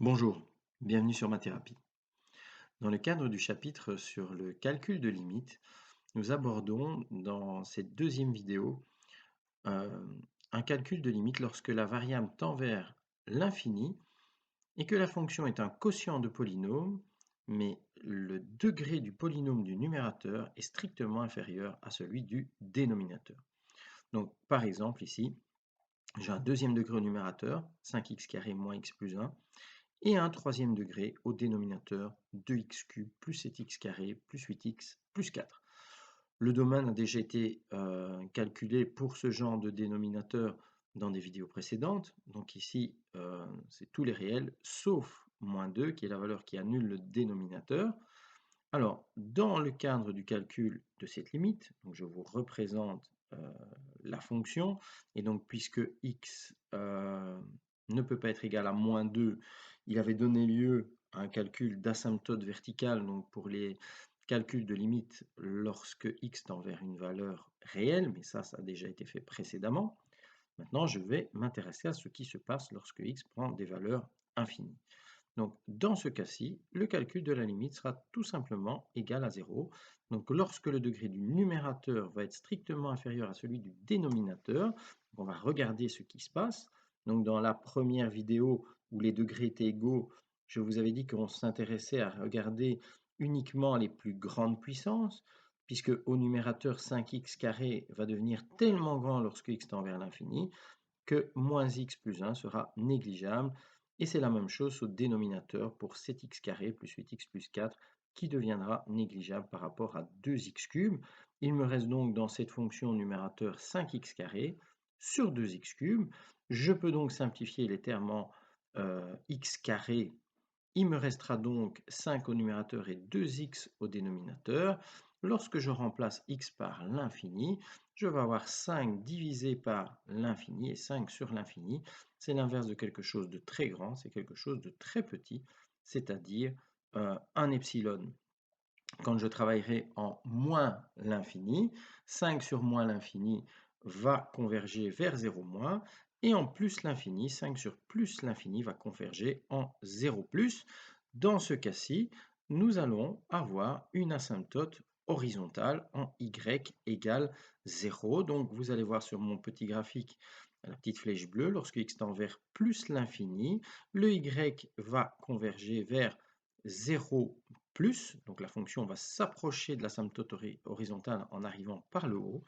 Bonjour, bienvenue sur ma thérapie. Dans le cadre du chapitre sur le calcul de limites, nous abordons dans cette deuxième vidéo euh, un calcul de limite lorsque la variable tend vers l'infini et que la fonction est un quotient de polynôme, mais le degré du polynôme du numérateur est strictement inférieur à celui du dénominateur. Donc par exemple ici, j'ai un deuxième degré au numérateur, 5x carré moins x plus 1, et un troisième degré au dénominateur 2x cube plus 7x carré plus 8x plus 4. Le domaine a déjà été calculé pour ce genre de dénominateur dans des vidéos précédentes. Donc ici, c'est tous les réels, sauf moins 2, qui est la valeur qui annule le dénominateur. Alors, dans le cadre du calcul de cette limite, donc je vous représente la fonction, et donc puisque x ne peut pas être égal à moins 2, il avait donné lieu à un calcul d'asymptote verticale, donc pour les calculs de limite lorsque x tend vers une valeur réelle, mais ça a déjà été fait précédemment. Maintenant, je vais m'intéresser à ce qui se passe lorsque x prend des valeurs infinies. Donc, dans ce cas-ci, le calcul de la limite sera tout simplement égal à 0. Donc, lorsque le degré du numérateur va être strictement inférieur à celui du dénominateur, on va regarder ce qui se passe. Donc, dans la première vidéo où les degrés étaient égaux, je vous avais dit qu'on s'intéressait à regarder uniquement les plus grandes puissances, puisque au numérateur 5x carré va devenir tellement grand lorsque x tend vers l'infini que moins x plus 1 sera négligeable. Et c'est la même chose au dénominateur pour 7x carré plus 8x plus 4 qui deviendra négligeable par rapport à 2x cube. Il me reste donc dans cette fonction numérateur 5x carré sur 2x cube. Je peux donc simplifier les termes en x carré. Il me restera donc 5 au numérateur et 2x au dénominateur. Lorsque je remplace x par l'infini, je vais avoir 5 divisé par l'infini, et 5 sur l'infini, c'est l'inverse de quelque chose de très grand, c'est quelque chose de très petit, c'est-à-dire un epsilon. Quand je travaillerai en moins l'infini, 5 sur moins l'infini va converger vers 0 moins, et en plus l'infini, 5 sur plus l'infini va converger en 0 plus. Dans ce cas-ci, nous allons avoir une asymptote horizontale en y égale 0. Donc vous allez voir sur mon petit graphique la petite flèche bleue, lorsque x tend vers plus l'infini, le y va converger vers 0 plus, donc la fonction va s'approcher de l'asymptote horizontale en arrivant par le haut,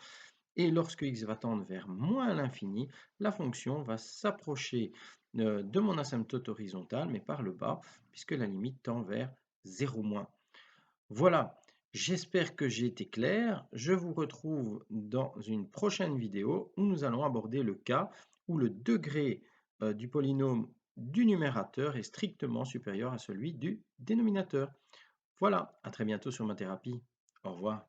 et lorsque x va tendre vers moins l'infini, la fonction va s'approcher de mon asymptote horizontale, mais par le bas, puisque la limite tend vers 0 moins. Voilà, j'espère que j'ai été clair. Je vous retrouve dans une prochaine vidéo où nous allons aborder le cas où le degré du polynôme du numérateur est strictement supérieur à celui du dénominateur. Voilà, à très bientôt sur ma thérapie. Au revoir.